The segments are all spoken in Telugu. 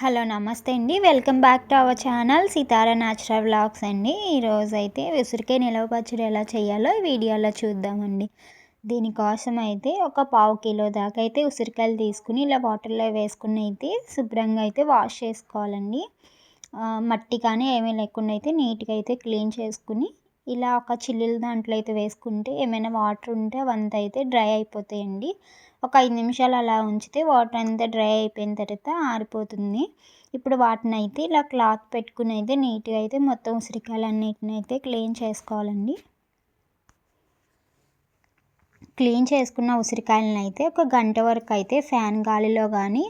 హలో నమస్తే అండి. Welcome back to our channel Sitara natural vlogs అండి. ఈరోజైతే ఉసిరికాయ నిలవ పచ్చడి ఎలా చేయాలో ఈ వీడియోలో చూద్దామండి. దీనికోసం అయితే ఒక పావు కిలో దాకా అయితే ఉసిరికాయలు తీసుకుని ఇలా వాటర్లో వేసుకుని అయితే శుభ్రంగా అయితే వాష్ చేసుకోవాలండి. మట్టి కానీ ఏమీ లేకుండా అయితే నీట్గా అయితే క్లీన్ చేసుకుని ఇలా ఒక చిల్లుల దాంట్లో అయితే వేసుకుంటే ఏమైనా వాటర్ ఉంటే అవంతా అయితే డ్రై అయిపోతాయండి. ఒక 5 నిమిషాలు అలా ఉంచితే వాటర్ అంతా డ్రై అయిపోయిన తర్వాత ఆరిపోతుంది. ఇప్పుడు వాటిని అయితే ఇలా క్లాత్ పెట్టుకుని అయితే నీట్గా అయితే మొత్తం ఉసిరికాయలన్నిటిని అయితే క్లీన్ చేసుకోవాలండి. క్లీన్ చేసుకున్న ఉసిరికాయలను అయితే ఒక గంట వరకు అయితే ఫ్యాన్ గాలిలో కానీ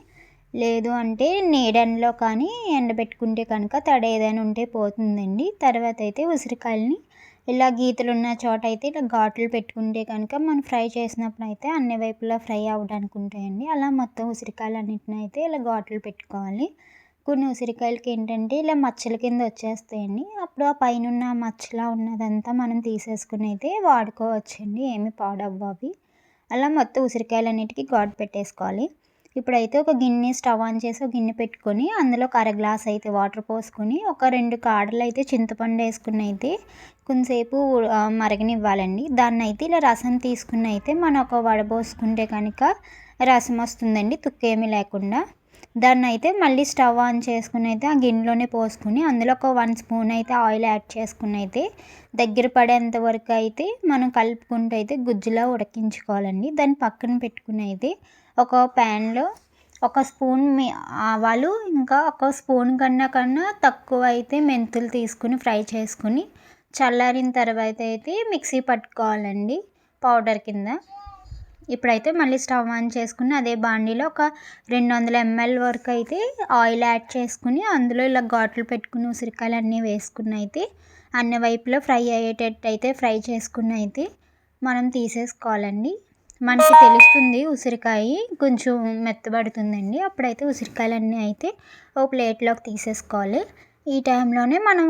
లేదు అంటే నీడలో కానీ ఎండబెట్టుకుంటే కనుక తడి ఏదైనా ఉంటే పోతుందండి. తర్వాత అయితే ఉసిరికాయలని ఇలా గీతలున్న చోట అయితే ఇలా ఘాట్లు పెట్టుకుంటే కనుక మనం ఫ్రై చేసినప్పుడు అయితే అన్ని వైపులా ఫ్రై అవ్వడానికి ఉంటాయండి. అలా మొత్తం ఉసిరికాయలన్నిటిని అయితే ఇలా ఘాట్లు పెట్టుకోవాలి. కొన్ని ఉసిరికాయలకి ఏంటంటే ఇలా మచ్చల కింద వచ్చేస్తాయండి. అప్పుడు ఆ పైన మచ్చలా ఉన్నదంతా మనం తీసేసుకుని అయితే వాడుకోవచ్చండి. ఏమి పాడవ్వవు అవి. అలా మొత్తం ఉసిరికాయలన్నిటికీ ఘాటు పెట్టేసుకోవాలి. ఇప్పుడైతే ఒక గిన్నె స్టవ్ ఆన్ చేసి ఒక గిన్నె పెట్టుకొని అందులో ఒక అర గ్లాస్ అయితే వాటర్ పోసుకొని ఒక 2 కాడలు అయితే చింతపండు వేసుకుని అయితే కొంతసేపు మరగనివ్వాలండి. దాన్ని అయితే ఇలా రసం తీసుకుని అయితే మనం ఒక వడబోసుకుంటే కనుక రసం వస్తుందండి తుక్కేమీ లేకుండా. దాన్ని అయితే మళ్ళీ స్టవ్ ఆన్ చేసుకుని అయితే ఆ గిన్నెలోనే పోసుకుని అందులో ఒక 1 స్పూన్ అయితే ఆయిల్ యాడ్ చేసుకుని అయితే దగ్గర పడేంత వరకు అయితే మనం కలుపుకుంటూ అయితే గుజ్జులా ఉడికించుకోవాలండి. దాన్ని పక్కన పెట్టుకుని అయితే ఒక ప్యాన్లో ఒక స్పూన్ ఆవాలు ఇంకా ఒక స్పూన్ కన్నా తక్కువ అయితే మెంతులు తీసుకుని ఫ్రై చేసుకుని చల్లారిన తర్వాత అయితే మిక్సీ పట్టుకోవాలండి పౌడర్ కింద. ఇప్పుడైతే మళ్ళీ స్టవ్ ఆన్ చేసుకుని అదే బాండీలో ఒక 200 ml వరకు అయితే ఆయిల్ యాడ్ చేసుకుని అందులో ఇలా ఘాట్లు పెట్టుకుని ఉసిరికాయలన్నీ వేసుకుని అయితే అన్ని వైపులో ఫ్రై అయ్యేటట్టు అయితే ఫ్రై చేసుకుని అయితే మనం తీసేసుకోవాలండి. మనకి తెలుస్తుంది ఉసిరికాయ కొంచెం మెత్తబడుతుందండి. అప్పుడైతే ఉసిరికాయలన్నీ అయితే ఓ ప్లేట్లోకి తీసేసుకోవాలి. ఈ టైంలోనే మనం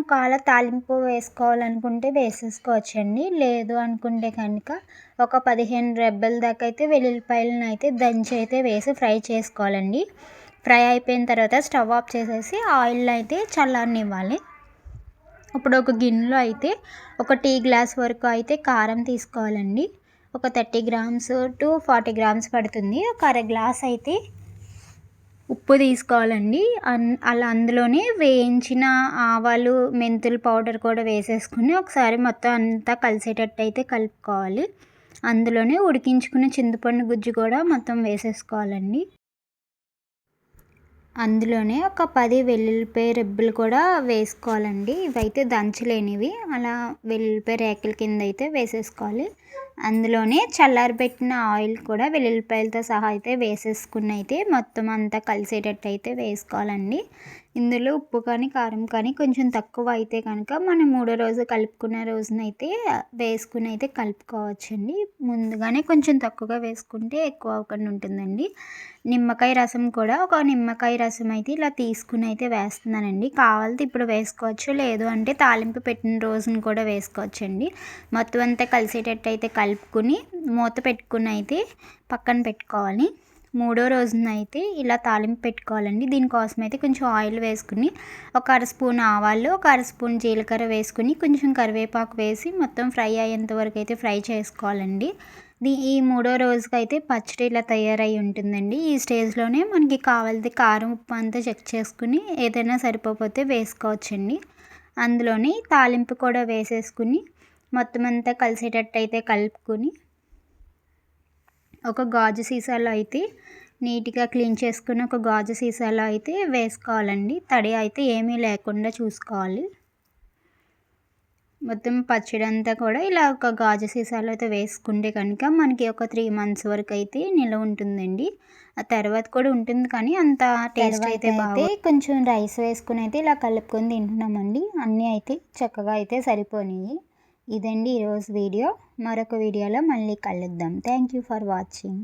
తాలింపు వేసుకోవాలనుకుంటే వేసేసుకోవచ్చండి. లేదు అనుకుంటే కనుక ఒక 15 రెబ్బల దాకా అయితే వెల్లుల్లిపాయలను అయితే దంచి అయితే వేసి ఫ్రై చేసుకోవాలండి. ఫ్రై అయిపోయిన తర్వాత స్టవ్ ఆఫ్ చేసేసి ఆయిల్ అయితే చల్లారనివ్వాలి. ఇప్పుడు ఒక గిన్నెలో అయితే ఒక టీ గ్లాస్ వరకు అయితే కారం తీసుకోవాలండి. ఒక 30 గ్రామ్స్ టు 40 గ్రామ్స్ పడుతుంది. ఒక అర గ్లాస్ అయితే ఉప్పు తీసుకోవాలండి. అలా అందులోనే వేయించిన ఆవాలు మెంతుల పౌడర్ కూడా వేసేసుకుని ఒకసారి మొత్తం అంతా కలిసేటట్టు అయితే కలుపుకోవాలి. అందులోనే ఉడికించుకున్న చింతపండు గుజ్జు కూడా మొత్తం వేసేసుకోవాలండి. అందులోనే ఒక 10 వెల్లుల్లిపాయ రెబ్బలు కూడా వేసుకోవాలండి. ఇవైతే దంచలేనివి. అలా వెల్లుల్లిపాయ రేకుల కింద అయితే వేసేసుకోవాలి. అందులోనే చల్లారబెట్టిన ఆయిల్ కూడా వెల్లుల్లిపాయలతో సహా అయితే వేసేసుకుని అయితే మొత్తం అంతా కలిసేటట్టు అయితే వేసుకోవాలండి. ఇందులో ఉప్పు కానీ కారం కానీ కొంచెం తక్కువ అయితే కనుక మనం మూడో రోజు కలుపుకునే రోజునైతే వేసుకుని అయితే కలుపుకోవచ్చండి. ముందుగానే కొంచెం తక్కువగా వేసుకుంటే ఎక్కువ అవ్వకుండా ఉంటుందండి. నిమ్మకాయ రసం కూడా ఒక నిమ్మకాయ రసం అయితే ఇలా తీసుకుని అయితే వేస్తున్నానండి. కావాలంటే ఇప్పుడు వేసుకోవచ్చు, లేదు అంటే తాలింపు పెట్టిన రోజున కూడా వేసుకోవచ్చండి. మొత్తం అంతా కలిసేటట్టు అయితే కలుపుకుని మూత పెట్టుకుని అయితే పక్కన పెట్టుకోవాలి. మూడో రోజున అయితే ఇలా తాలింపు పెట్టుకోవాలండి. దీనికోసం అయితే కొంచెం ఆయిల్ వేసుకుని ఒక అర స్పూన్ ఆవాలు ఒక అర స్పూన్ జీలకర్ర వేసుకుని కొంచెం కరివేపాకు వేసి మొత్తం ఫ్రై అయ్యేంత వరకు అయితే ఫ్రై చేసుకోవాలండి. ఈ మూడో రోజుకి అయితే పచ్చడి ఇలా తయారై ఉంటుందండి. ఈ స్టేజ్లోనే మనకి కావాల్సిన కారం ఉప్పు అంతా చెక్ చేసుకుని ఏదైనా సరిపోతే వేసుకోవచ్చండి. అందులోని తాలింపు కూడా వేసేసుకుని మొత్తం అంతా కలిసేటట్టు అయితే కలుపుకొని ఒక గాజు సీసాలో అయితే నీట్గా క్లీన్ చేసుకుని ఒక గాజు సీసాలో అయితే వేసుకోవాలండి. తడి అయితే ఏమీ లేకుండా చూసుకోవాలి. మొత్తం పచ్చడి అంతా కూడా ఇలా ఒక గాజు సీసాలో అయితే వేసుకుంటే కనుక మనకి ఒక 3 months వరకు అయితే నిల్వ ఉంటుందండి. ఆ తర్వాత కూడా ఉంటుంది కానీ అంత టేస్ట్ అయితే కొంచెం రైస్ వేసుకుని అయితే ఇలా కలుపుకొని తింటున్నామండి. అన్నీ అయితే చక్కగా అయితే సరిపోయినాయి. ఇదండి ఈరోజు వీడియో. మరొక వీడియోలో మళ్ళీ కలుద్దాం. Thank you for watching.